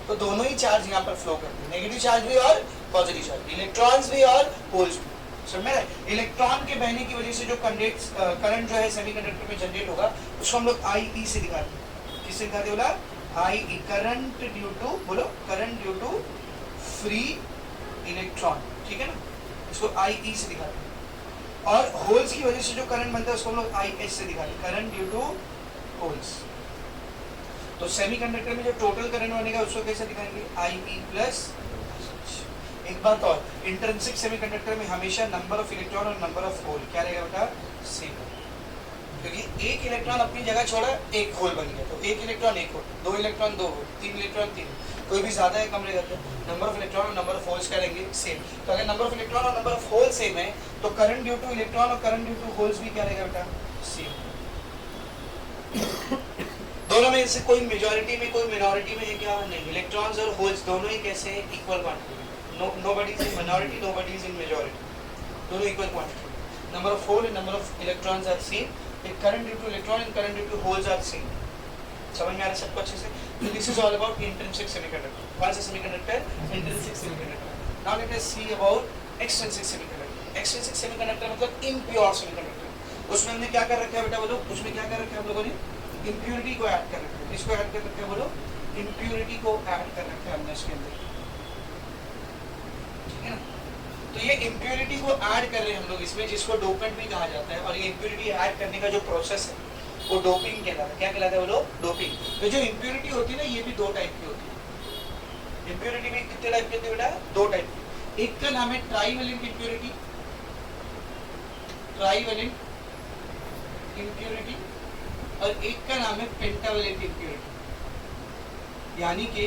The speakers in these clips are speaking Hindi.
तो दोनों ही चार्ज यहाँ पर फ्लो करते हैं, नेगेटिव चार्ज भी और पॉजिटिव चार्ज, इलेक्ट्रॉन्स भी और होल्स भी। समझ में? इलेक्ट्रॉन के बहने की वजह से जो करंट जो है सेमीकंडक्टर में जनरेट होगा उसको हम लोग IE से दिखाते हैं। किससे दिखाते बोला? IE, करंट ड्यू टू, बोलो current due to free electron, ठीक है ना, इसको IE से दिखाते हैं। और होल्स की वजह से जो करंट बनता है उसको हम लोग IH से दिखाते हैं, करंट ड्यू टू होल्स। तो सेमीकंडक्टर में जो टोटल करंट बनेगा उसको कैसे दिखाएंगे? IE plus. एक बात और, इंट्रिंसिक सेमीकंडक्टर में हमेशा नंबर ऑफ इलेक्ट्रॉन और नंबर ऑफ होल क्या रहेगा बेटा? सेम, क्योंकि एक इलेक्ट्रॉन अपनी जगह छोड़ा, एक होल बन गया, तो एक इलेक्ट्रॉन एक होल, दो इलेक्ट्रॉन दो होल, तीन इलेक्ट्रॉन तीन, कोई भी ज्यादा है कम रहेगा तो नंबर ऑफ इलेक्ट्रॉन और नंबर ऑफ होल्स क्या रहेंगे? सेम। तो अगर नंबर ऑफ इलेक्ट्रॉन और नंबर ऑफ होल सेम है तो करंट ड्यू टू इलेक्ट्रॉन और करंट ड्यू टू होल्स भी क्या रहेगा बेटा? सेम। दोनों में से कोई मेजॉरिटी में कोई मिनॉरिटी में है क्या? नहीं, इलेक्ट्रॉन्स और होल्स दोनों ही कैसे हैं? Equal quantity. Nobody is in minority, nobody is in majority. दोनों equal quantity. Number of hole and number of electrons are same. Current due to electron and current due to holes are same. समझ में आ रहा है सबको अच्छे से? So this is all about intrinsic semiconductor. कौन सा semiconductor? Intrinsic semiconductor. Now let us see about extrinsic semiconductor. Extrinsic semiconductor मतलब impure semiconductor. उसमें हमने क्या कर रखा है बेटा बोलो? उसमें क्या कर रखा है हम लोगों ने? Impurity को ऐड कर रखा है। किसको ऐड कर रखा है बोलो? Impurity को ऐड कर रखा है हमने इसके अंदर। तो ये इम्प्योरिटी को ऐड कर रहे हैं हम लोग इसमें, जिसको डोपेंट भी कहा जाता है। और ये इम्प्योरिटी ऐड करने का जो प्रोसेस है वो डोपिंग कहलाता है। क्या कहलाता है बोलो? डोपिंग। तो जो इम्प्योरिटी होती है ना, ये भी दो टाइप की होती है। इम्प्योरिटी भी कितने टाइप की होती है बेटा? दो टाइप की। एक का नाम है ट्राइवेलेंट इम्प्योरिटी, ट्राइवेलेंट इम्प्योरिटी, और एक का नाम है पेंटावेलेंट इम्प्योरिटी। यानी कि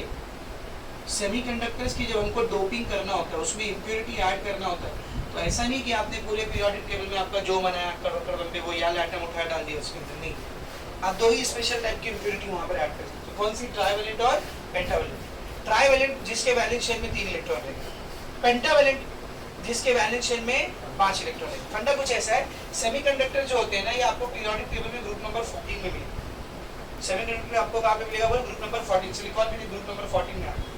सेमीकंडक्टर्स की जब हमको डोपिंग करना होता है, उसमें इम्प्योरिटी ऐड करना होता है, तो ऐसा नहीं कि आपने पूरे पीरियोडिक टेबल में आपका जो बनाया करोड़ लंबे वो या एटम उठा डाल दिया उसके अंदर, नहीं, आप दो ही स्पेशल टाइप की इम्प्योरिटी वहां पर ऐड कर सकते हो। कौन सी? ट्राइवेलेंट और पेंटावेलेंट। ट्राइवेलेंट जिसके वैलेंस शेल में 3 इलेक्ट्रॉन रहेगा, पेंटावेलेंट जिसके वैलेंस शेल में 5 इलेक्ट्रॉन रहेगा। फंडा कुछ ऐसा है, सेमीकंडक्टर जो होते हैं ना, ये आपको पीरियोडिक टेबल में ग्रुप नंबर 14 में मिलेगा। सेमीकंडक्टर आपको कहां पे मिलेगा बोलो? Group number 14। सिलिकॉन भी ग्रुप नंबर 14 में आता है।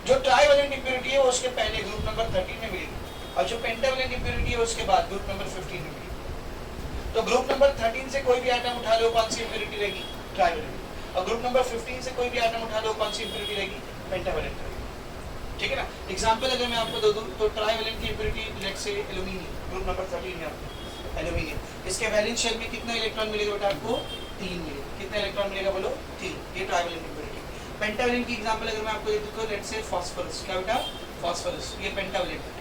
जो ट्राइवेलेंट इम्प्योरिटी है वो उसके पहले ग्रुप नंबर 13 में मिलेगी, और जो पेंटावेलेंट इम्प्योरिटी है उसके बाद ग्रुप नंबर 15 में मिलेगी। तो ग्रुप नंबर 13 से कोई भी एटम उठा लो, कौन सी इम्प्योरिटी रहेगी? ट्राइवेलेंट। और ग्रुप नंबर 15 से कोई भी एटम उठा लो, कौन सी इम्प्योरिटी रहेगी? पेंटावेलेंट रहेगी। ठीक है ना? एग्जांपल अगर मैं आपको दे दूं तो ट्राइवेलेंट की impurity let's say aluminium, group number 13 में आपको एल्यूमिनियम, इसके वैलेंस शेल में कितना इलेक्ट्रॉन मिलेगा बेटा आपको? 3 मिलेगा। कितना इलेक्ट्रॉन मिलेगा बोलो? 3। ये ट्राइवेलेंट इम्प्योरिटी। पेंटावेलेंट की एग्जांपल अगर मैं आपको दे दूं तो लेट्स से फास्फोरस, क्या बेटा? फास्फोरस, ये पेंटावेलेंट है,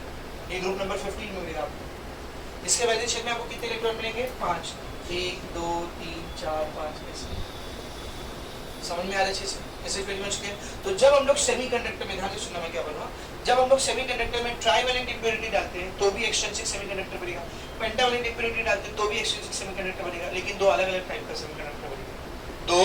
ये ग्रुप नंबर 15 में मिलेगा आपको। इसके वैलेंस शेल में आपको कितने इलेक्ट्रॉन मिलेंगे? 5। 1 2 3 4 5 ऐसे। समझ में आ रहा है अच्छे से? ऐसे फिर समझ के तो जब हम लोग सेमीकंडक्टर में, ध्यान से सुनना मैं क्या बोल रहा हूं, जब हम लोग सेमीकंडक्टर में ट्राइवेलेंट इम्प्योरिटी डालते हैं तो भी एक्सट्रिंसिक सेमीकंडक्टर बनेगा, पेंटावेलेंट इम्प्योरिटी डालते हैं तो भी एक्सट्रिंसिक सेमीकंडक्टर बनेगा, लेकिन दो अलग-अलग टाइप का सेमीकंडक्टर बनेगा, दो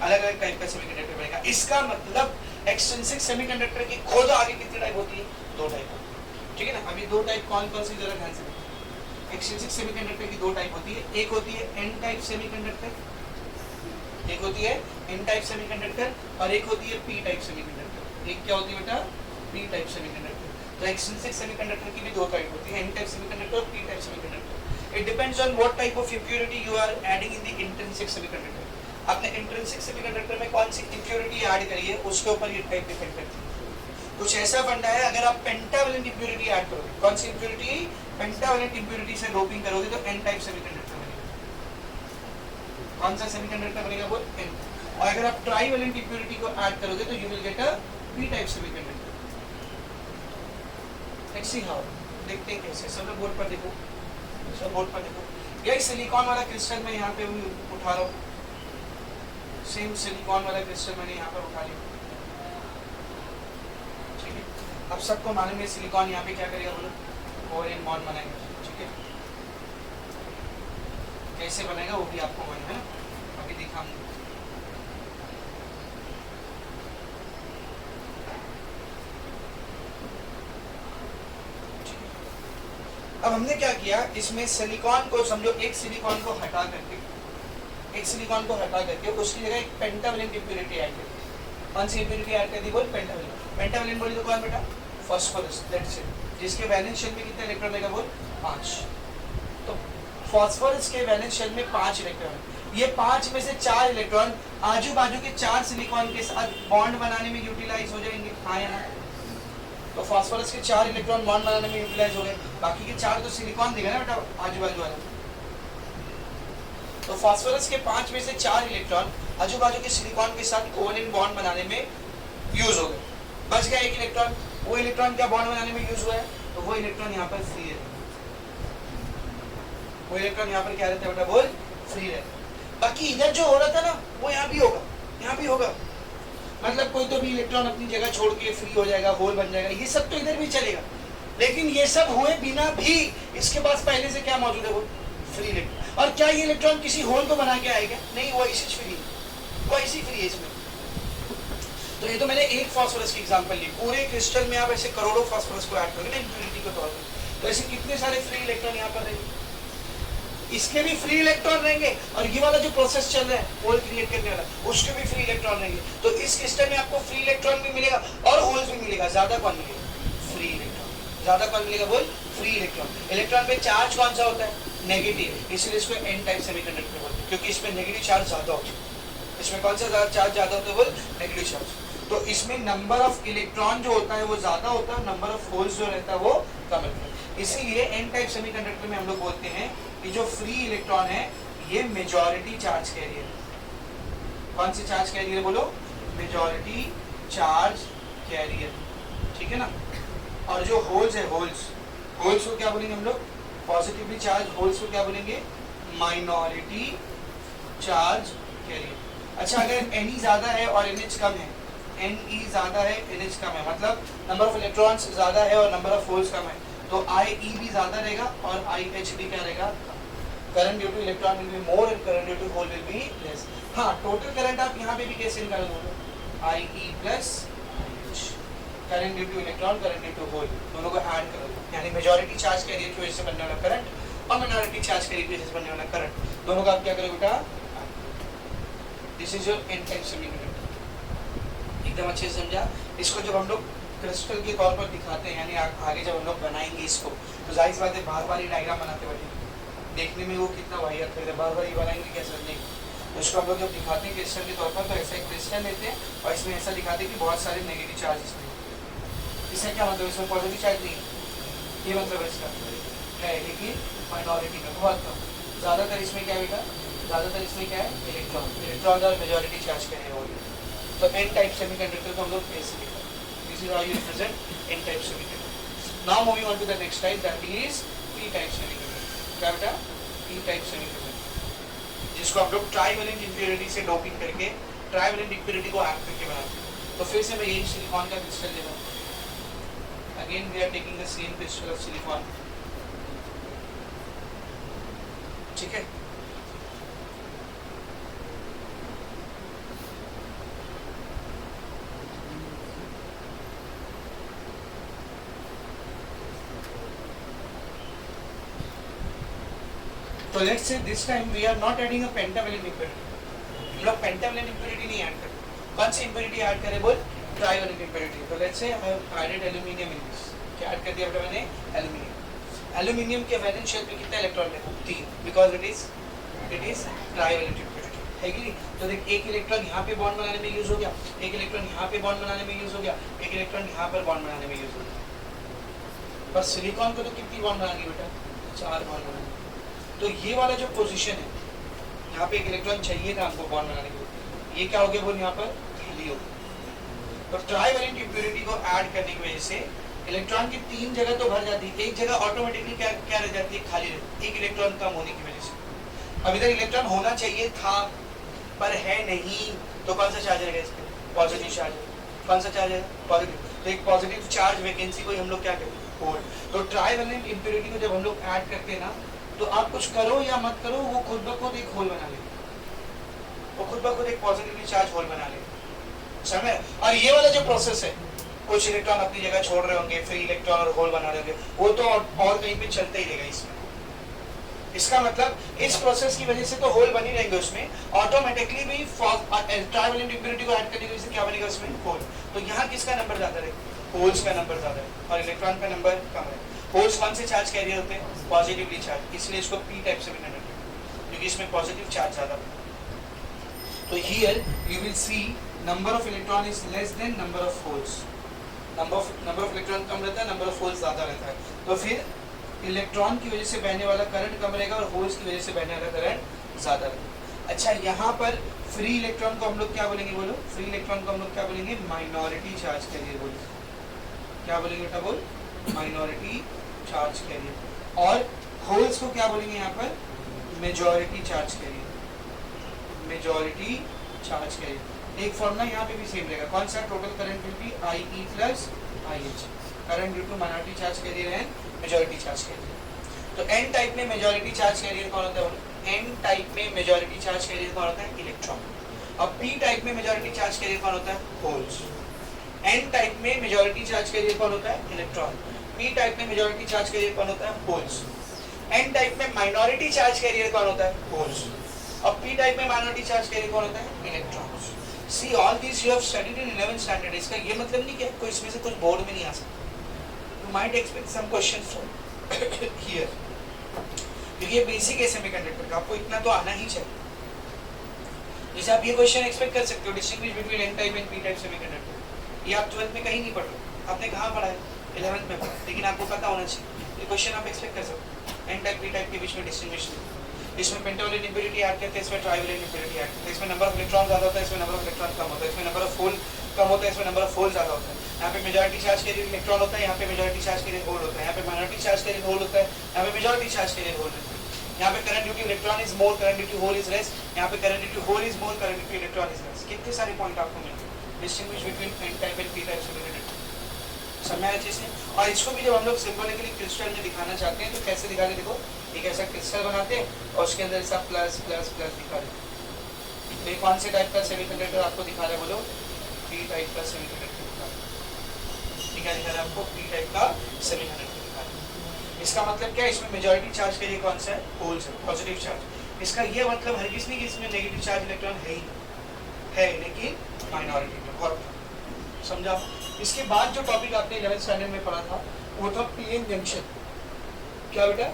अलग-अलग टाइप का सेमीकंडक्टर बनेगा। इसका मतलब एक्सट्रिंसिक सेमीकंडक्टर की खोज आगे कितनी टाइप होती है? 2 टाइप होती है। ठीक है ना? अभी 2 टाइप कौन-कौन सी जरा ध्यान से देखिए। एक्सट्रिंसिक सेमीकंडक्टर की 2 टाइप होती है, एक होती है एन टाइप सेमीकंडक्टर, एक होती है एन टाइप सेमीकंडक्टर, और एक होती है पी टाइप सेमीकंडक्टर। एक क्या होती है बेटा? P type semiconductor. तो एक्सट्रिंसिक सेमीकंडक्टर की भी 2 टाइप होती है, एन टाइप सेमीकंडक्टर और P type semiconductor. It depends on what type of impurity you are adding in the intrinsic semiconductor. आपने इंट्रिंसिक सेमीकंडक्टर में कौन सी इम्प्योरिटी ऐड करी है उसके ऊपर ये टाइप डिपेंड करती है। कुछ ऐसा फंडा है, अगर आप पेंटावेलेंट इम्प्योरिटी ऐड करोगे, कौन सी इम्प्योरिटी? पेंटावेलेंट इम्प्योरिटी से डोपिंग करोगे तो एन टाइप सेमीकंडक्टर बनेगा। कौन सा सेमीकंडक्टर बनेगा बोल? एन। और अगर आप ट्राइवेलेंट इम्प्योरिटी को ऐड करोगे तो you will get a P type semiconductor. Let's see how, देखते हैं कैसे। सब लोग बोर्ड पर देखो, सब बोर्ड पर देखो। यही सिलिकॉन वाला क्रिस्टल मैं यहाँ पे उठा रहा हूँ, सेम सिलिकॉन वाला क्रिस्टल मैंने यहाँ पर उठा लिया। ठीक है, अब सबको मालूम है सिलिकॉन यहाँ पे क्या करेगा बोलो? कोवेलेंट बॉन्ड बनाएगा। ठीक है, कैसे बनेगा वो भी आपको मालूम है, अभी दिखाऊंगा। अब हमने क्या किया, इसमें सिलिकॉन को समझो, एक सिलिकॉन को हटा करके, एक सिलिकॉन को हटा करके उसकी जगह एक पेंटावेलेंट इम्प्योरिटी ऐड कर, कौन सी इम्प्योरिटी ऐड कर दी? बोल पेंटावैलेंट। पेंटावैलेंट बोली तो कौन बेटा? Phosphorus, that's it. जिसके वैलेंस शेल में कितने इलेक्ट्रॉन रहेगा? बोल 5। तो फास्फोरस के वैलेंस शेल में 5 इलेक्ट्रॉन है। ये 5 में से 4 इलेक्ट्रॉन आजू बाजू के 4 सिलिकॉन के साथ बॉन्ड बनाने में यूटिलाइज हो जाएंगे, हाँ या ना? तो फास्फोरस के 4 इलेक्ट्रॉन बॉन्ड बनाने में यूटिलाइज हो गए, बाकी के 4 तो सिलिकॉन दिखा ना बेटा आजू बाजू वाला। तो फास्फोरस के 5 में से 4 इलेक्ट्रॉन आजू बाजू के सिलिकॉन के साथ कोवेलेंट बॉन्ड बनाने में यूज हो गए। बच गया एक इलेक्ट्रॉन। वो इलेक्ट्रॉन क्या बॉन्ड बनाने में यूज हुआ है? तो वो इलेक्ट्रॉन यहाँ पर फ्री है। वो इलेक्ट्रॉन यहाँ पर क्या रहता है बेटा? बोल फ्री रहता है। बाकी इधर जो हो रहा था ना वो यहाँ भी होगा, यहाँ भी होगा। मतलब कोई तो भी इलेक्ट्रॉन अपनी जगह छोड़ के फ्री हो जाएगा, होल बन जाएगा, ये सब तो इधर भी चलेगा। लेकिन ये सब हुए बिना भी इसके पास पहले से क्या मौजूद है? वो फ्री इलेक्ट्रॉन। और क्या ये इलेक्ट्रॉन किसी होल को बना के आएगा? नहीं, वो ऐसे फ्री है, वो ऐसी फ्री है इसमें। तो ये तो मैंने एक फास्फोरस की एग्जांपल ली। पूरे क्रिस्टल में आप ऐसे करोड़ों फास्फोरस को ऐड करोगे ना इम्प्योरिटी के तौर पर, तो ऐसे कितने सारे फ्री इलेक्ट्रॉन यहाँ पर रहेंगे। इसके भी फ्री इलेक्ट्रॉन रहेंगे और ये वाला जो प्रोसेस चल रहा है होल क्रिएट करने वाला, उसके भी फ्री इलेक्ट्रॉन रहेंगे। तो इस क्रिस्टल में आपको फ्री इलेक्ट्रॉन भी मिलेगा और होल्स भी मिलेगा। ज्यादा कौन मिलेगा? Free electron. ज्यादा कौन मिलेगा? बोल फ्री इलेक्ट्रॉन। इलेक्ट्रॉन पे चार्ज कौन सा होता है? नेगेटिव, इसलिए इसको एन टाइप सेमीकंडक्टर बोलते हैं, क्योंकि इसमें नेगेटिव चार्ज ज्यादा होता है। इसमें कौन सा चार्ज ज्यादा होता है? बोल नेगेटिव चार्ज। तो इसमें नंबर ऑफ इलेक्ट्रॉन जो होता है वो ज्यादा होता है, नंबर ऑफ होल्स जो रहता है वो कम रहता है। इसीलिए एन टाइप सेमीकंडक्टर में हम लोग बोलते हैं कि जो फ्री इलेक्ट्रॉन है ये मेजॉरिटी चार्ज कैरियर है। कौन सी चार्ज कैरियर है? बोलो मेजॉरिटी चार्ज कैरियर, ठीक है ना। और जो होल्स है, होल्स को क्या बोलेंगे हम लोग? पॉजिटिवली चार्ज होल्स को क्या बोलेंगे? Minority charge career. अच्छा, अगर एन ज्यादा है और एनएच कम है, एन ज्यादा है एनएच कम है, मतलब नंबर ऑफ इलेक्ट्रॉन्स ज्यादा है और नंबर ऑफ होल्स कम है, तो आई भी ज्यादा रहेगा और आई एच भी क्या रहेगा? Current due to electron will be more and current due to hole will be less. हाँ, टोटल करंट आप यहाँ पे भी कैसे निकाल दोगे? I E plus current due to electron, current due to hole, दोनों को ऐड करोगे, यानी मेजॉरिटी चार्ज कैरियर की वजह से बनने वाला करंट और माइनॉरिटी चार्ज कैरियर की वजह से बनने वाला करंट, दोनों का आप क्या करोगे बेटा? This is your N type semiconductor. एकदम अच्छे से समझा। इसको जब हम लोग क्रिस्टल के तौर पर दिखाते हैं, यानी आगे जब हम लोग बनाएंगे इसको, तो जाहिर सी बात है बार बार ये डायग्राम बनाते बैठे, देखने में वो कितना वाहियात है, बार बार ये बनाएंगे क्या समझेंगे। तो इसको हम लोग जब दिखाते हैं क्रिस्टल के तौर पर, तो ऐसा एक क्रिस्टल लेते हैं और इसमें ऐसा दिखाते हैं कि बहुत सारे नेगेटिव चार्ज इसमें। इसका क्या मतलब? इसमें पॉजिटिव चार्ज नहीं है, ये मतलब इसका है, लेकिन माइनॉरिटी में बहुत कम। ज़्यादातर इसमें क्या बेटा? ज़्यादातर इसमें क्या है? इलेक्ट्रॉन और मेजॉरिटी चार्ज करेंगे वो। तो एन टाइप सेमीकंडक्टर को हम लोग ऐसे लिखते हैं। This is how you represent N type semiconductor. Now moving on to the next type, that is P type semiconductor. क्या बेटा? पी टाइप सेमीकंडक्टर, जिसको हम लोग ट्राइवेलेंट इंप्योरिटी से डोपिंग करके ट्राइवेलेंट इंप्योरिटी को ऐड करके बनाते हैं। तो फिर से मैं यही सिलिकॉन का क्रिस्टल ले रहा हूँ। Again we are taking the same crystal of silicon, ठीक है। तो let's say this time we are not adding a pentavalent impurity. हम लोग पेंटावैलेंट इंप्योरिटी नहीं ऐड करते। कौन सी इंप्योरिटी ऐड करें? बोल ट्राइवेलेंट इंप्योरिटी। तो let's say I have added aluminium in this. क्या ऐड कर दिया बेटा मैंने? एल्यूमिनियम। एल्यूमिनियम के वैलेंस शेल में कितना इलेक्ट्रॉन है? 3, because it is trivalent impurity, है कि नहीं। तो देख, एक इलेक्ट्रॉन यहाँ पे बॉन्ड बनाने में यूज हो गया, एक इलेक्ट्रॉन यहाँ पे बॉन्ड बनाने में यूज हो गया, एक इलेक्ट्रॉन यहाँ पर बॉन्ड बनाने में यूज हो गया। बस सिलिकॉन को तो कितनी बॉन्ड बनानी बेटा? 4 बॉन्ड बनानी। तो ये वाला जो पोजीशन है, यहाँ पे एक इलेक्ट्रॉन चाहिए था हमको बॉन्ड बनाने के लिए, ये क्या हो गया? बोल यहाँ पर खाली हो गया। तो ट्राइवेलेंट इंप्योरिटी को ऐड करने की वजह से इलेक्ट्रॉन की 3 जगह तो भर जाती है, एक जगह ऑटोमेटिकली क्या रह जाती है? खाली रहती है, एक इलेक्ट्रॉन कम होने की वजह से। अब इधर इलेक्ट्रॉन होना चाहिए था पर है नहीं, तो कौन सा चार्ज रहेगा इसमें? Positive charge. कौन सा चार्ज है? पॉजिटिव। तो एक पॉजिटिव चार्ज वैकेंसी को हम लोग क्या कहते हैं? होल। तो ट्राइवेलेंट इंप्योरिटी को जब हम लोग ऐड करते हैं ना, तो आप कुछ करो या मत करो, वो खुद ब खुद एक होल बना लेगा, वो खुद ब खुद एक पॉजिटिवली चार्ज होल बना लेगा, समझ। और ये वाला जो प्रोसेस है, कुछ इलेक्ट्रॉन अपनी जगह छोड़ रहे होंगे, फ्री इलेक्ट्रॉन और होल बना रहे होंगे, वो तो और कहीं पे चलता ही रहेगा इसमें। इसका मतलब इस प्रोसेस की वजह से तो होल बनी रहेंगे उसमें, ऑटोमेटिकली भी ट्राइवेलेंट इम्प्योरिटी को ऐड करने की वजह से क्या बनेगा उसमें, होल। तो यहाँ किसका नंबर ज्यादा है, होल्स का नंबर ज्यादा है और इलेक्ट्रॉन का नंबर कम है। होल्स कौन से चार्ज कैरियर होते हैं, पॉजिटिवली चार्ज, इसलिए इसको पी टाइप से भी क्योंकि इसमें पॉजिटिव चार्ज ज्यादा है। तो here you will see number of electron is less than number of holes, number of electron कम रहता है, नंबर ऑफ होल्स ज्यादा रहता है। तो फिर इलेक्ट्रॉन की वजह से बहने वाला करंट कम रहेगा और होल्स की वजह से बहने वाला करंट ज्यादा रहेगा। अच्छा, यहाँ पर फ्री इलेक्ट्रॉन को हम लोग क्या बोलेंगे, बोलो फ्री इलेक्ट्रॉन को हम लोग क्या बोलेंगे, माइनॉरिटी चार्ज कैरियर बोलेंगे। क्या बोलेंगे बेटा, बोल माइनॉरिटी चार्ज कैरियर। और होल्स को क्या बोलेंगे यहाँ पर, majority charge carrier, majority charge carrier. एक फॉर्मूला यहाँ पे भी सेम रहेगा, कौन सा, total current will be IE plus IH, current due to minority charge carrier and majority charge carrier. तो एन टाइप में मेजॉरिटी चार्ज कैरियर कौन होता है, एन टाइप में मेजॉरिटी चार्ज कैरियर कौन होता है, इलेक्ट्रॉन। और पी टाइप में मेजॉरिटी चार्ज कैरियर कौन होता है, होल्स। एन टाइप में मेजॉरिटी चार्ज कैरियर कौन होता है, इलेक्ट्रॉन। पी टाइप में मेजॉरिटी चार्ज कैरियर कौन होता है, होल्स। एन टाइप में माइनॉरिटी चार्ज कैरियर कौन होता है, होल्स। और पी टाइप में माइनॉरिटी चार्ज कैरियर कौन होता है, electrons. See all this you have studied in 11th standard. इसका ये मतलब नहीं कि कोई इसमें से कुछ बोर्ड में नहीं आ सकता, you might expect some questions from here, क्योंकि ये बेसिक है सेमीकंडक्टर का, आपको इतना तो आना ही चाहिए। जैसे आप ये क्वेश्चन एक्सपेक्ट कर सकते हो, distinguish between N type and P type semiconductor. ये आप 12th में कहीं नहीं पढ़ रहे, आपने कहाँ पढ़ा है, 11th में पढ़ा, लेकिन आपको पता होना चाहिए। ये क्वेश्चन आप एक्सपेक्ट कर सकते हो, एन टाइप पी टाइप के बीच में डिस्टिंग्विश। इसमें पेंटावलेंट इम्प्योरिटी ऐड करते हैं, इसमें ट्राइवेलेंट इम्प्योरिटी ऐड करते हैं। इसमें नंबर ऑफ इलेक्ट्रॉन ज्यादा होता है, इसमें नंबर ऑफ इलेक्ट्रॉन कम होता है। इसमें नंबर ऑफ होल कम होता है, इसमें नंबर ऑफ होल ज्यादा होता है। यहाँ पे मेजॉरिटी चार्ज के लिए इलेक्ट्रॉन होता है, यहाँ पे मेजॉरिटी चार्ज के लिए होल होता है। यहाँ पे माइनॉरिटी चार्ज के लिए होल होता है, यहाँ पे मेजॉरिटी चार्ज के लिए होल होता है। यहाँ पे current due to electron is more, current due to hole is less. यहाँ पे current due to hole is more, current due to electron is less. कितने सारे पॉइंट आपको मिलेंगे distinguish between N type and P type semiconductor, समझ में अच्छे से। और इसको भी जब हम लोग सिंबॉलिकली क्रिस्टल में दिखाना चाहते हैं तो कैसे दिखाते, देखो एक ऐसा क्रिस्टल बनाते हैं और उसके अंदर ऐसा प्लस प्लस प्लस दिखा रहे हैं। तो ये कौन से टाइप का सेमीकंडक्टर आपको दिखा रहा है, बोलो पी टाइप का सेमीकंडक्टर दिखा रहा है। क्या दिखा रहा है आपको, पी टाइप का सेमीकंडक्टर दिखा रहा है। इसका मतलब क्या है, इसमें मेजॉरिटी चार्ज के लिए कौन सा है, होल्स है, पॉजिटिव चार्ज। इसका ये मतलब हरगिज नहीं कि इसमें नेगेटिव चार्ज इलेक्ट्रॉन है ही है, लेकिन माइनॉरिटी में। और समझा। इसके बाद जो टॉपिक आपने 11th स्टैंडर्ड में पढ़ा था वो था पीएन जंक्शन। क्या बेटा,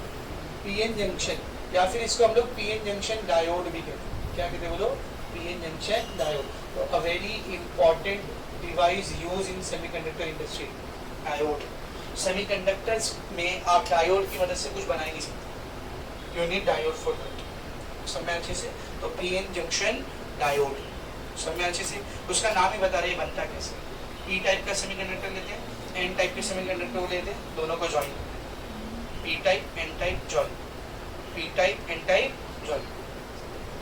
पीएन जंक्शन, या फिर इसको हम लोग पीएन जंक्शन डायोड भी कहते हैं। क्या कहते हैं बोलो, पीएन जंक्शन डायोड। तो a very important device use in semiconductor industry, diode. Semiconductors में आप डायोड की मदद से कुछ बना ही नहीं सकते, you need diode for that. समझ में अच्छे से। तो पीएन जंक्शन डायोड, समझ में अच्छे से। उसका नाम ही बता रहे हैं बनता कैसे। पी टाइप का सेमीकंडक्टर लेते हैं, एन टाइप के सेमीकंडक्टर को लेते हैं, दोनों को join, P type N type join, P type N type join,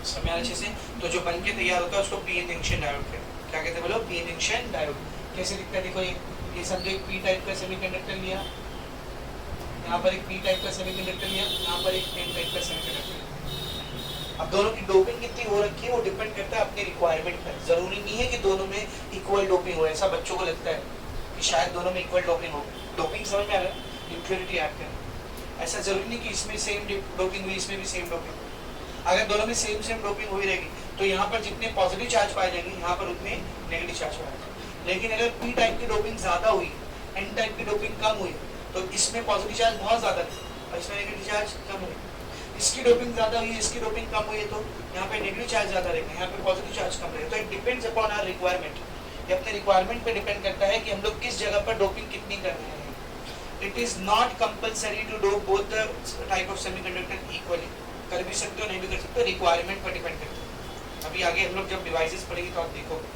समझ में अच्छे से। तो जो बन के तैयार होता है उसको पीएन जंक्शन डायोड कहते हैं। क्या कहते हैं बोलो, पीएन जंक्शन डायोड। कैसे दिखता है, देखो ये समझो एक पी टाइप का सेमीकंडक्टर लिया, यहाँ पर एक पी टाइप का सेमीकंडक्टर लिया, यहाँ पर एक एन टाइप का सेमीकंडक्टर लिया। अब दोनों की डोपिंग कितनी हो रखी है वो डिपेंड करता है अपनी रिक्वायरमेंट पर। जरूरी नहीं है कि दोनों में इक्वल डोपिंग हो, ऐसा बच्चों को लगता है कि शायद दोनों में इक्वल डोपिंग हो। डोपिंग समझ में आ रहा है, इम्प्योरिटी ऐड करना। ऐसा जरूरी नहीं कि इसमें सेम डोपिंग हुई, इसमें भी सेम डोपिंग हुई। अगर दोनों में सेम डोपिंग हुई रहेगी तो यहाँ पर जितने पॉजिटिव चार्ज पाए जाएंगे यहाँ पर उतने नेगेटिव चार्ज पाए जाएंगे। लेकिन अगर पी टाइप की डोपिंग ज्यादा हुई, एन टाइप की डोपिंग कम हुई, तो इसमें पॉजिटिव चार्ज बहुत ज्यादा है और इसमें नेगेटिव चार्ज कम हुई। इसकी डोपिंग ज्यादा हुई, इसकी डोपिंग कम हुई है तो यहाँ पे नेगेटिव चार्ज ज्यादा रहेगा, यहाँ पे पॉजिटिव चार्ज कम रहेगा। तो it depends upon our requirement. ये अपने रिक्वायरमेंट पे डिपेंड करता है कि हम लोग किस जगह पर डोपिंग कितनी कर रहे हैं। It is not compulsory to dope both the type of semiconductor equally. कर भी सकते हो, नहीं भी कर सकते हो, रिक्वायरमेंट पर डिपेंड करता है। अभी आगे हम लोग जब डिवाइसेस पढ़ेंगे तो आप देखोगे,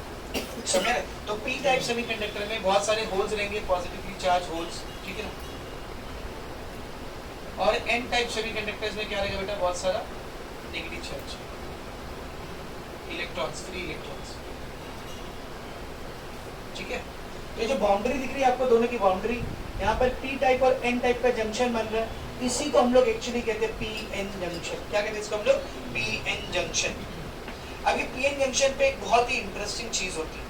समझ रहे। तो पी टाइप सेमीकंडक्टर में बहुत सारे होल्स रहेंगे, पॉजिटिवली चार्ज होल्स, ठीक है ना। और एन टाइप सेमीकंडक्टर्स में क्या रहेगा बेटा, बहुत सारा negative charge, electrons, free electrons, ठीक है। तो ये जो बाउंड्री दिख रही है आपको, दोनों की बाउंड्री, यहाँ पर पी टाइप और एन टाइप का जंक्शन बन रहा है, इसी को हम लोग एक्चुअली कहते हैं पी एन जंक्शन। क्या कहते हैं इसको हम लोग, पी एन जंक्शन। अब ये पी एन जंक्शन पे एक बहुत ही इंटरेस्टिंग चीज होती है,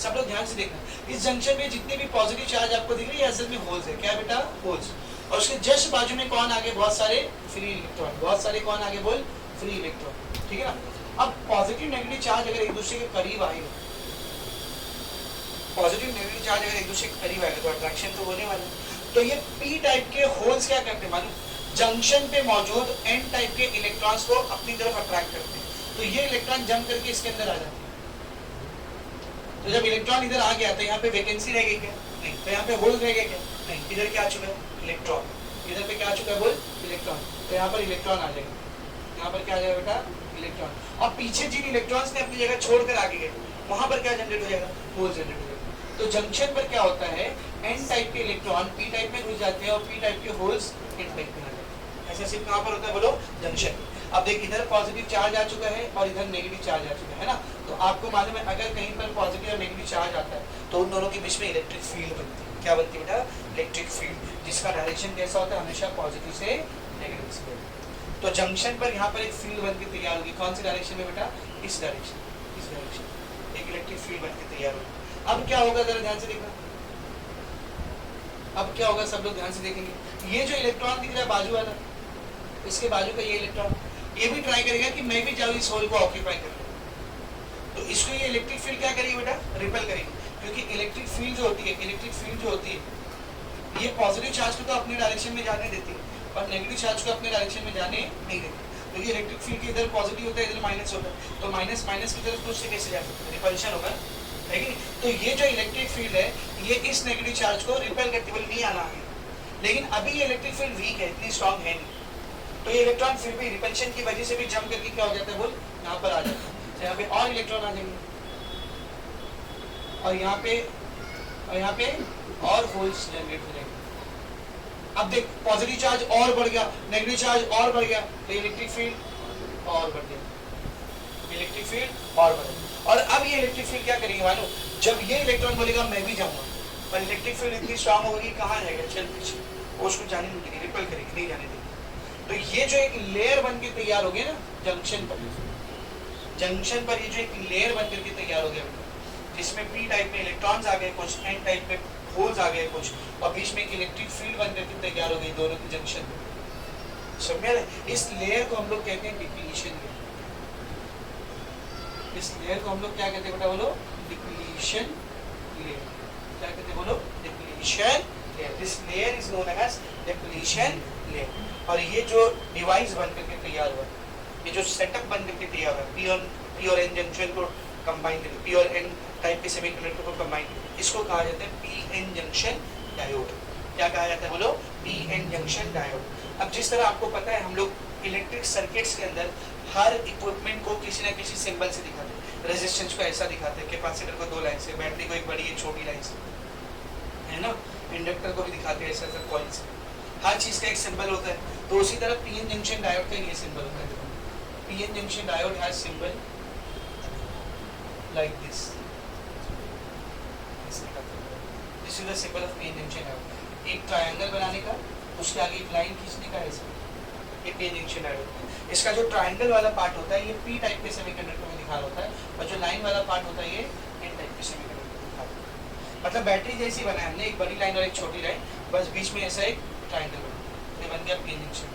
सब लोग ध्यान से देखना। इस जंक्शन में जितने भी पॉजिटिव चार्ज आपको दिख रही है असल में होल्स है। क्या बेटा, होल्स। और उसके जस्ट बाजू में कौन आगे, बहुत सारे फ्री इलेक्ट्रॉन, बहुत सारे कौन आगे बोल, फ्री इलेक्ट्रॉन, ठीक है ना। अब पॉजिटिव नेगेटिव चार्ज अगर एक दूसरे के करीब आएगा, पॉजिटिव नेगेटिव चार्ज अगर एक दूसरे के करीब आएगा तो अट्रैक्शन तो होने वाला है। तो ये पी टाइप के होल्स क्या करते हैं मालूम, जंक्शन पे मौजूद एन टाइप के इलेक्ट्रॉन्स को अपनी तरफ अट्रैक्ट करते हैं। तो ये इलेक्ट्रॉन जंप करके इसके अंदर आ जाते हैं। तो जब इलेक्ट्रॉन इधर आ गया तो यहाँ पे वैकेंसी रह गई क्या, नहीं। तो यहाँ पे होल रह गया क्या, नहीं। इधर क्या आ चुका है, इलेक्ट्रॉन। इधर पे क्या आ चुका है बोल, इलेक्ट्रॉन। तो यहाँ पर इलेक्ट्रॉन आ जाएगा, यहाँ पर क्या आ जाएगा बेटा, इलेक्ट्रॉन। और पीछे जिन इलेक्ट्रॉन्स ने अपनी जगह छोड़कर आगे गए वहां पर क्या जनरेट हो जाएगा, होल जनरेट हो जाएगा। तो जंक्शन पर क्या होता है, एन टाइप के इलेक्ट्रॉन पी टाइप में घुस जाते हैं और पी टाइप के होल्स एन टाइप में आ जाते हैं। ऐसा सिर्फ कहाँ पर होता है बोलो, जंक्शन। अब देख इधर पॉजिटिव चार्ज आ चुका है और इधर नेगेटिव चार्ज आ चुका है ना। तो आपको मालूम है अगर कहीं पर पॉजिटिव और नेगेटिव चार्ज आता है तो उन दोनों के बीच में इलेक्ट्रिक फील्ड बनती है। क्या बनती है बेटा, इलेक्ट्रिक फील्ड, जिसका डायरेक्शन कैसा होता है, हमेशा पॉजिटिव से नेगेटिव से। तो जंक्शन पर यहाँ पर एक फील्ड बनकर तैयार होगी, कौन सी डायरेक्शन में बेटा, इस डायरेक्शन, इस डायरेक्शन एक इलेक्ट्रिक फील्ड बनकर तैयार होगी। अब क्या होगा जरा ध्यान से देखना, अब क्या होगा सब लोग ध्यान से देखेंगे। ये जो इलेक्ट्रॉन दिख रहा है बाजू वाला, इसके बाजू का ये इलेक्ट्रॉन, ये भी ट्राई करेगा कि मैं भी जाऊँ इस होल को ऑक्यूपाई कर लूँ। तो इसको ये इलेक्ट्रिक फील्ड क्या करेगी बेटा, रिपेल करेगी। क्योंकि इलेक्ट्रिक फील्ड जो होती है, इलेक्ट्रिक फील्ड जो होती है ये पॉजिटिव चार्ज को तो अपने डायरेक्शन में जाने देती है और नेगेटिव चार्ज को अपने डायरेक्शन में जाने नहीं देती। तो ये इलेक्ट्रिक फील्ड के इधर पॉजिटिव होता है, इधर माइनस होता है। तो माइनस माइनस की तरफ उससे कैसे जा सकते हैं, रिपल्शन होगा, है कि नहीं। तो ये जो इलेक्ट्रिक फील्ड है ये इस नेगेटिव चार्ज को रिपेल करती है, नहीं आना है। लेकिन अभी ये इलेक्ट्रिक फील्ड वीक है, इतनी स्ट्रॉन्ग है नहीं। तो ये इलेक्ट्रॉन फिर भी रिपल्शन की वजह से भी जंप करके क्या हो जाता है बोल, यहाँ पर आ जाता है। तो यहाँ पे और इलेक्ट्रॉन आ जाएंगे और यहाँ पे और होल्स जनरेट हो जाएंगे। अब देख पॉजिटिव चार्ज और बढ़ गया, नेगेटिव चार्ज और बढ़ गया, तो इलेक्ट्रिक फील्ड और बढ़ गया, इलेक्ट्रिक फील्ड और बढ़ गया। और अब ये इलेक्ट्रिक फील्ड क्या करेगी मानो, जब ये इलेक्ट्रॉन बोलेगा मैं भी जाऊंगा, पर इलेक्ट्रिक फील्ड इतनी स्ट्रांग होगी, कहाँ जाएगा, चल पीछे, उसको जाने नहीं देगी, रिपेल करेगी, नहीं जाने देगी। तो ये जो एक लेयर बन के तैयार हो गया ना जंक्शन पर, जंक्शन पर ये जो एक लेयर बन करके तैयार हो गया, जिसमें पी टाइप में इलेक्ट्रॉन्स आ गए कुछ, एन टाइप में होल्स आ गए कुछ, और बीच में एक इलेक्ट्रिक फील्ड बन करके तैयार हो गई दोनों की जंक्शन में। समझ रहे, इस लेयर को हम लोग कहते हैं डिप्लीशन लेयर। इस लेयर को हम लोग क्या कहते हैं बेटा बोलो, डिप्लीशन लेयर। क्या कहते हैं बोलो, depletion layer. This layer is known as depletion layer. और ये जो डिवाइस बन करके तैयार हुआ, ये जो सेटअप बन करके तैयार हुआ, पी और एन जंक्शन को कंबाइन करके, पी और एन टाइप के सेमीकंडक्टर को कंबाइन करके, इसको कहा जाता है पी एन जंक्शन डायोड। क्या कहा जाता है बोलो, पी एन जंक्शन डायोड। अब जिस तरह आपको पता है हम लोग इलेक्ट्रिक सर्किट्स के अंदर हर इक्विपमेंट को किसी ना किसी सिंबल से दिखाते हैं। रेजिस्टेंस को ऐसा दिखाते हैं, कैपेसिटर को 2 लाइन से, बैटरी को एक बड़ी एक छोटी लाइन से, है ना। इंडक्टर को भी दिखाते हैं ऐसा ऐसा कॉइल से। हर चीज का एक सिंबल होता है। तो उसी तरह पीएन जंक्शन डायोड का ये सिंबल होता है। PN junction diode has symbol like this. This is the symbol of PN junction diode. एक ट्रायंगल बनाने का, उसके आगे एक लाइन खींचने का है ये पीएन जंक्शन डायोड। इसका जो ट्रायंगल वाला पार्ट होता है ये पी टाइप के सेमीकंडक्टर में दिखा रहा होता है, और जो लाइन वाला पार्ट होता है ये एन टाइप के सेमीकंडक्टर में दिखा रहा होता है। मतलब बैटरी जैसी बना है हमने, एक बड़ी लाइन और एक छोटी लाइन, बस बीच में ऐसा एक ट्रायंगल बना, ये बन गया पीएन जंक्शन।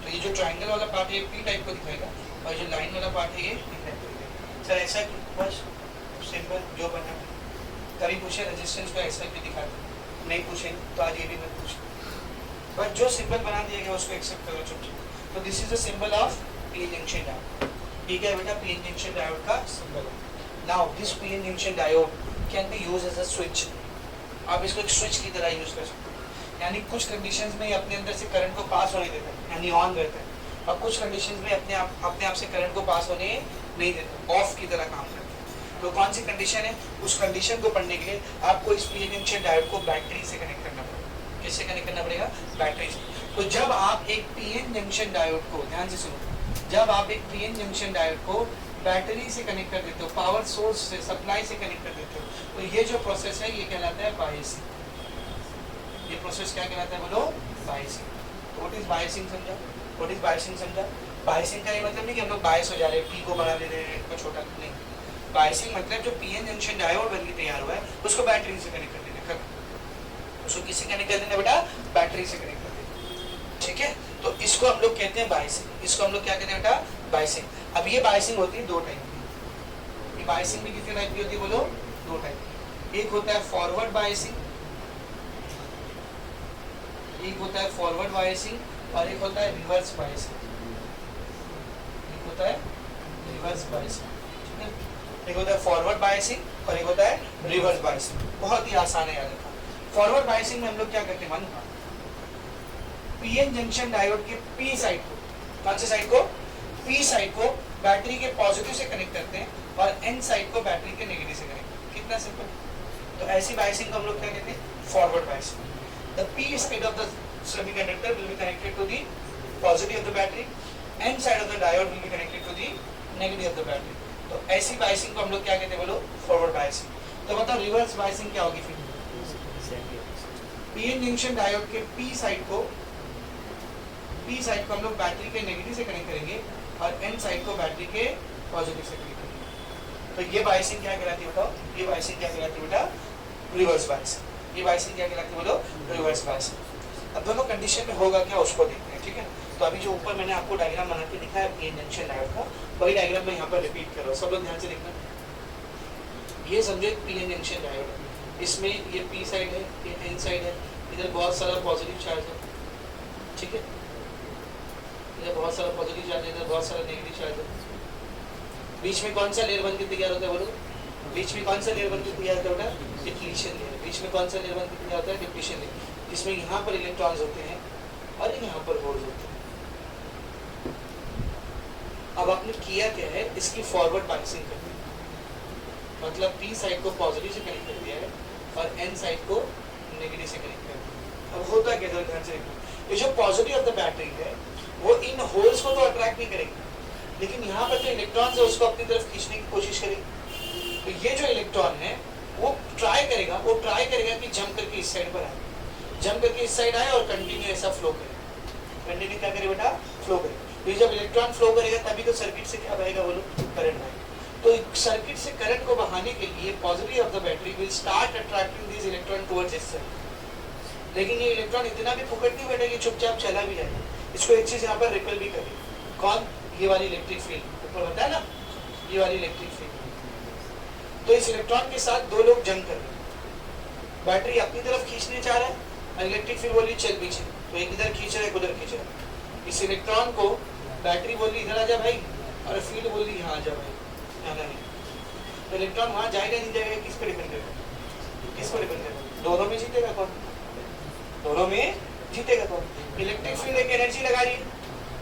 तो ये जो ट्रायंगल वाला पार्ट है ये पी टाइप को दिखाएगा, और जो लाइन वाला पार्ट है ये एन टाइप को दिखाएगा। सर ऐसा बस सिंपल जो बना। कभी पूछे रेजिस्टेंस को ऐसा भी दिखाते, नहीं पूछे तो आज ये भी मत पूछे, बस जो सिंबल बना दिया गया उसको एक्सेप्ट करो चुपचाप। तो this is the symbol of PN junction diode. ठीक है बेटा, पीएन जंक्शन डायोड का सिंबल है। Now this PN junction diode can be used as a switch. आप इसको एक स्विच की तरह यूज कर सकते हो, यानी कुछ कंडीशंस में अपने अंदर से करंट को पास होने देता है, यानी ऑन रहता है, और कुछ कंडीशंस में अपने आप से करंट को पास होने नहीं देता, ऑफ की तरह काम करता है। तो कौन सी कंडीशन है, उस कंडीशन को पढ़ने के लिए आपको इस पीएन जंक्शन डायोड को बैटरी से कनेक्ट करना पड़ेगा। किससे कनेक्ट करना पड़ेगा, बैटरी से। तो जब आप एक पीएन जंक्शन डायोड को, ध्यान से सुनो, जब आप एक पीएन जंक्शन डायोड को बैटरी से कनेक्ट कर देते हो, पावर सोर्स से, सप्लाई से कनेक्ट कर देते हो, तो ये जो प्रोसेस है ये कहलाता है बायसिंग। ये प्रोसेस क्या कहलाता है बोलो, बायसिंग। तो व्हाट इज बायसिंग समझा, व्हाट इज बायसिंग समझा। बायसिंग का ये मतलब नहीं कि हम लोग बायस हो जा रहे हैं, पी को बड़ा ले रहे हैं, को छोटा नहीं। बायसिंग मतलब जो पीएन जंक्शन डायोड बन के तैयार हुआ है उसको बैटरी से कनेक्ट कर देते हैं, उसको किससे कनेक्ट कर देना बेटा, बैटरी से कनेक्ट कर देना, ठीक है। तो इसको हम लोग कहते हैं बायसिंग, इसको हम लोग क्या कहते हैं बेटा, बायसिंग। अब ये बायसिंग होती है दो टाइप की, ये बायसिंग भी कितने टाइप की होती है बोलो, दो टाइप की। एक होता है फॉरवर्ड बायसिंग, एक होता है फॉरवर्ड बायसिंग और एक होता है रिवर्स बायसिंग, एक होता है रिवर्स बायसिंग, ठीक है। एक होता है फॉरवर्ड बायसिंग और एक होता है रिवर्स बायसिंग। बहुत ही आसान है याद रखना। फॉरवर्ड बायसिंग में हम लोग क्या करते हैं, मालूम, पीएन जंक्शन डायोड के पी साइड को, कौन से साइड को, पी साइड को बैटरी के पॉजिटिव से कनेक्ट करते हैं और एन साइड को बैटरी के नेगेटिव से कनेक्ट, कितना सिंपल। तो ऐसी बायसिंग को हम लोग क्या कहते हैं, forward biasing. The P side of the semiconductor will be connected to the positive of the battery, N side of the diode will be connected to the negative of the battery. तो ऐसी बायसिंग को हम लोग क्या कहते हैं बोलो, फॉरवर्ड बायसिंग। तो बताओ रिवर्स बायसिंग क्या होगी फिर, पीएन जंक्शन डायोड के पी साइड को हम लोग बैटरी के नेगेटिव से कनेक्ट करेंगे और एन साइड को बैटरी के पॉजिटिव से कनेक्ट करेंगे। तो ये बायसिंग क्या कहलाती है बताओ, ये बायसिंग क्या कहलाती है बेटा, रिवर्स बायसिंग। ये बायसिंग क्या कहलाती है बोलो, रिवर्स बायसिंग। अब दोनों कंडीशन में होगा क्या उसको देखते हैं, ठीक है। तो अभी जो ऊपर मैंने आपको डायग्राम बना के दिखाया पीएन जंक्शन डायोड का, वही डायग्राम मैं यहाँ पर रिपीट कर रहा हूँ, सब लोग ध्यान से देखना। ये समझे पीएन जंक्शन डायोड है, इसमें ये पी साइड है, ये एन साइड है, इधर बहुत सारा पॉजिटिव चार्ज है, ठीक है, इधर बहुत सारा पॉजिटिव चार्ज है, इधर बहुत सारा नेगेटिव चार्ज है। बीच में कौन सा लेयर बन के तैयार होता है बोलो, बीच में कौन सा लेयर बन के तैयार होता है, डिप्लीशन लेयर। बीच में कौन सा लेयर बन के तैयार होता है, डिप्लीशन लेयर, जिसमें यहाँ पर इलेक्ट्रॉन्स होते हैं और यहाँ पर होल्स होते हैं। अब आपने किया क्या है, इसकी फॉरवर्ड बायसिंग कर दी, मतलब पी साइड को पॉजिटिव से कनेक्ट कर दिया है और एन साइड को नेगेटिव से कनेक्ट कर दिया। अब होता क्या, जरा ध्यान से देखो, ये जो पॉजिटिव ऑफ द बैटरी है वो इन होल्स को तो अट्रैक्ट नहीं करेगी, लेकिन यहाँ पर जो इलेक्ट्रॉन्स है उसको अपनी तरफ खींचने की कोशिश करेगी। तो ये जो इलेक्ट्रॉन है वो ट्राई करेगा कि जंप करके इस साइड पर आए, जंप करके इस साइड आए और कंटिन्यू ऐसा फ्लो करे, कंटिन्यू क्या करे बेटा, फ्लो करे। तो जब इलेक्ट्रॉन फ्लो करेगा तभी तो सर्किट से क्या बहेगा बोलो, करंट बहेगा। तो सर्किट से करंट को बहाने के लिए positive of the battery will start attracting this electron towards it's self. लेकिन ये इलेक्ट्रॉन इतना भी फुकट नहीं बैठेगा, चुपचाप चला भी जाएगा। इसको एक चीज यहाँ पर रिपेल भी करेगी, कौन, ये वाली इलेक्ट्रिक फील्ड, ऊपर बताया ना, ये वाली इलेक्ट्रिक फील्ड। तो इस इलेक्ट्रॉन के साथ दो लोग जंग कर रहे हैं, बैटरी अपनी तरफ खींचने चाह रहा है और इलेक्ट्रिक फील्ड बोली चल पीछे, तो एक इधर खींच रहा है, एक उधर खींच रहा है। इस इलेक्ट्रॉन को बैटरी बोली इधर आ जा भाई और फील्ड बोली यहाँ आ जा भाई, आना नहीं। तो इलेक्ट्रॉन वहाँ जाएगा नहीं जाएगा, किस पर डिपेंड करेगा, किस पर डिपेंड करेगा, दोनों में जीतेगा कौन, दोनों में जीतेगा कौन। इलेक्ट्रिक फील्ड एक एनर्जी लगा रही है,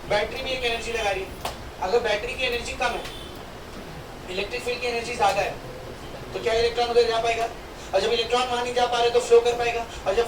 बैटरी भी एक एनर्जी लगा रही है। अगर बैटरी की एनर्जी कम है, इलेक्ट्रिक फील्ड की एनर्जी ज्यादा है, तो क्या इलेक्ट्रॉन उधर जा पाएगा, और जब इलेक्ट्रॉन वहां नहीं जा पा रहे तो फ्लो कर पाएगा, और जब